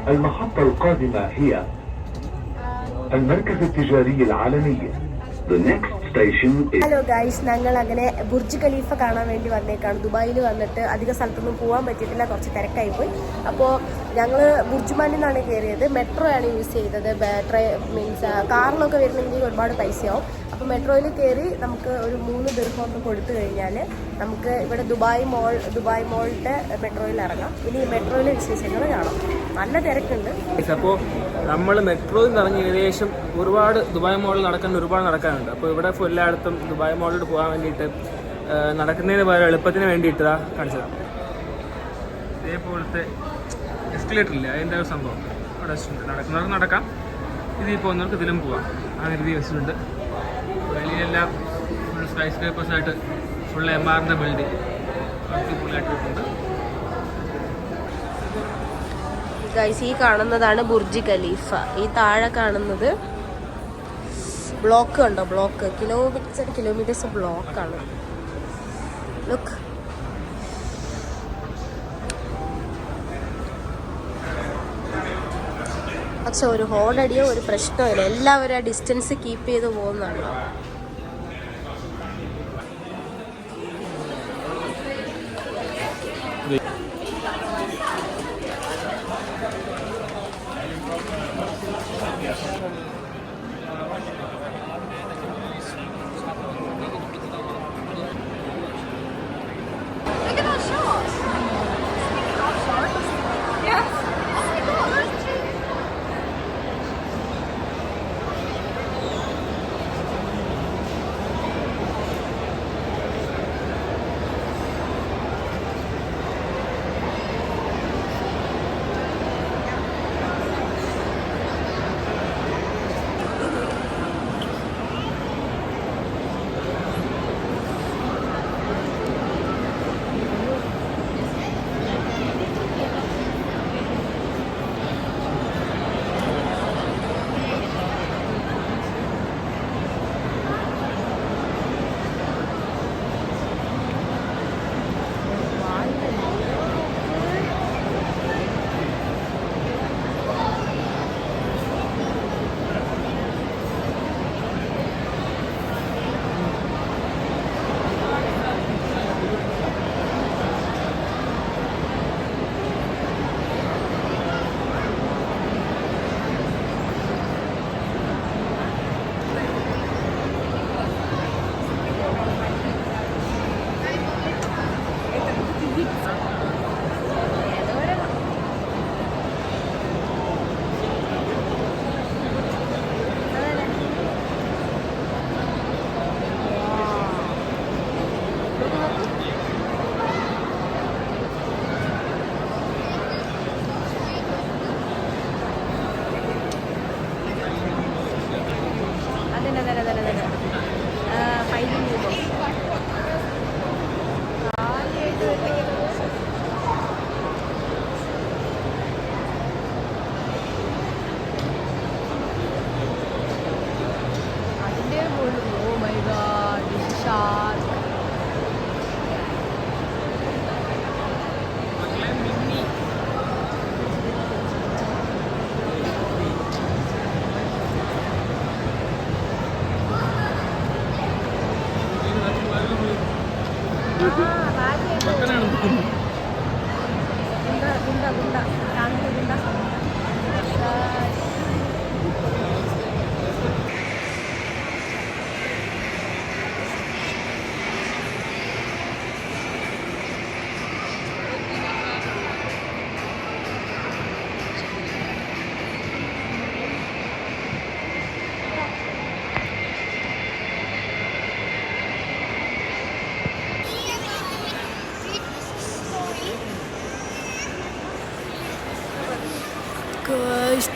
المحطة القادمة هي المركز التجاري العالمي. The next station is... hello guys, ഞങ്ങൾ അങ്ങനെ Burj Khalifa കാണാൻ വേണ്ടി വന്നേക്കാണ്. ദുബായിൽ വന്നിട്ട് അധിക സ്ഥലത്തൊന്നും പോകാൻ പറ്റിയിട്ടില്ല, കുറച്ച് തിരക്കായിപ്പോയി. അപ്പോൾ ഞങ്ങൾ ബുർജുമാനിൽ നിന്നാണ് കയറിയത്. മെട്രോ ആണ് യൂസ് ചെയ്തത്. മീൻസ് കാറിലൊക്കെ വരുന്നെങ്കിൽ ഒരുപാട് പൈസയാവും. അപ്പോൾ മെട്രോയിൽ കയറി നമുക്ക് ഒരു 3 ദിർഹമൊക്കെ കൊടുത്തു കഴിഞ്ഞാൽ നമുക്ക് ഇവിടെ ദുബായ് മോളിൻ്റെ മെട്രോയിൽ ഇറങ്ങാം. ഇനി മെട്രോയിലെ വിശേഷങ്ങൾ കാണാം. നല്ല തിരക്കുണ്ട്. അപ്പോൾ നമ്മൾ മെട്രോയിൽ നിന്ന് ഇറങ്ങി ഏകദേശം ഒരുപാട് ദുബായ് മോളിൽ ഒരുപാട് നടക്കാനുണ്ട്. അപ്പോൾ ഇവിടെ എല്ലായിടത്തും ദുബായ് മോളിലോട്ട് പോകാൻ വേണ്ടിയിട്ട് നടക്കുന്നതിന് പകരം എളുപ്പത്തിന് വേണ്ടിയിട്ട് കാണിച്ചതാണ്. ഇതേപോലത്തെ എസ്കലേറ്റർ ഇല്ല, അതിൻ്റെ ഒരു സംഭവം അവിടെ വെച്ചിട്ടുണ്ട്. നടക്കുന്നവർക്ക് നടക്കാം, ഇതിൽ പോകുന്നവർക്ക് ഇതിലും പോവാം. ആ രീതി വെച്ചിട്ടുണ്ട്. വലിയെല്ലാം ഫുൾ സ്കൈ സ്ക്രേപ്പേഴ്സായിട്ട് ഫുൾ MRന്റെ ബിൽഡിംഗ് അടിപൊളിയായിട്ടുണ്ട്. ഗൈസ്, ഈ കാണുന്നതാണ് ബുർജ് ഖലീഫ. ഈ താഴെ കാണുന്നത് ബ്ലോക്ക് കണ്ടോ? ബ്ലോക്ക് കിലോമീറ്റേഴ്സ് ബ്ലോക്കാണ്. ലുക്ക്, പക്ഷെ ഒരു ഹോണടിയോ ഒരു പ്രശ്നമില്ല. എല്ലാവരും ആ ഡിസ്റ്റൻസ് കീപ്പ് ചെയ്ത് പോകുന്നതാണ്.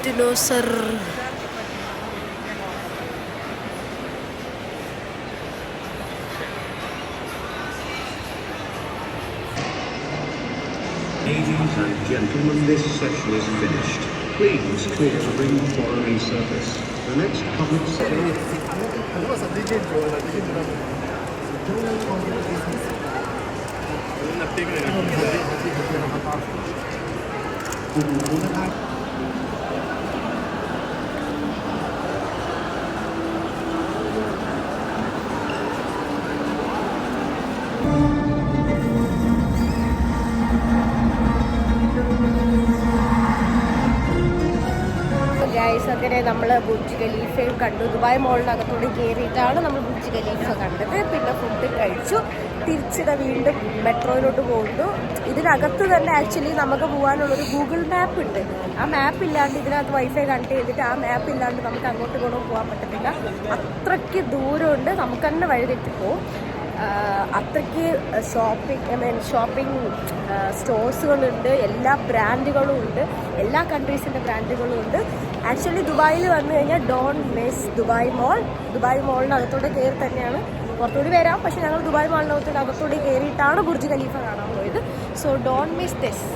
Dinosaur. Ladies and gentlemen, this session is finished. Please clear the ring for a resurface. The next public session. Guys, അങ്ങനെ നമ്മൾ ബുർജ് ഖലീഫയും കണ്ടു. ദുബായ് മോളിനകത്തോട് കയറിയിട്ടാണ് നമ്മൾ ബുർജ് ഖലീഫ കണ്ടത്. പിന്നെ ഫുഡ് കഴിച്ചു. തിരിച്ചിടെ വീണ്ടും മെട്രോയിലോട്ട് പോകുന്നു. ഇതിനകത്ത് തന്നെ ആക്ച്വലി നമുക്ക് പോകാനുള്ളൊരു ഗൂഗിൾ മാപ്പ് ഉണ്ട്. ആ മാപ്പ് ഇല്ലാണ്ട് ഇതിനകത്ത് വൈഫൈ കണക്ട് ചെയ്തിട്ട് ആ മാപ്പ് ഇല്ലാണ്ട് നമുക്ക് അങ്ങോട്ടും ഇങ്ങോട്ടും പോകാൻ പറ്റത്തില്ല. അത്രയ്ക്ക് ദൂരമുണ്ട്. നമുക്ക് തന്നെ വഴിതെറ്റിപ്പോവും. അത്രയ്ക്ക് ഷോപ്പിംഗ് സ്റ്റോഴ്സുകളുണ്ട്. എല്ലാ ബ്രാൻഡുകളും ഉണ്ട്. എല്ലാ കൺട്രീസിൻ്റെ ബ്രാൻഡുകളും ഉണ്ട്. ആക്ച്വലി ദുബായിൽ വന്നു കഴിഞ്ഞാൽ don't miss Dubai mall. Dubai മോളിനകത്തോടെ കയറി തന്നെയാണ്. പുറത്തോട്ട് വരാം, പക്ഷെ ഞങ്ങൾ ദുബായ് മോളിനകത്തോടെ കയറിയിട്ടാണ് ബുർജ് ഖലീഫ കാണാൻ പോയത്. So don't miss this.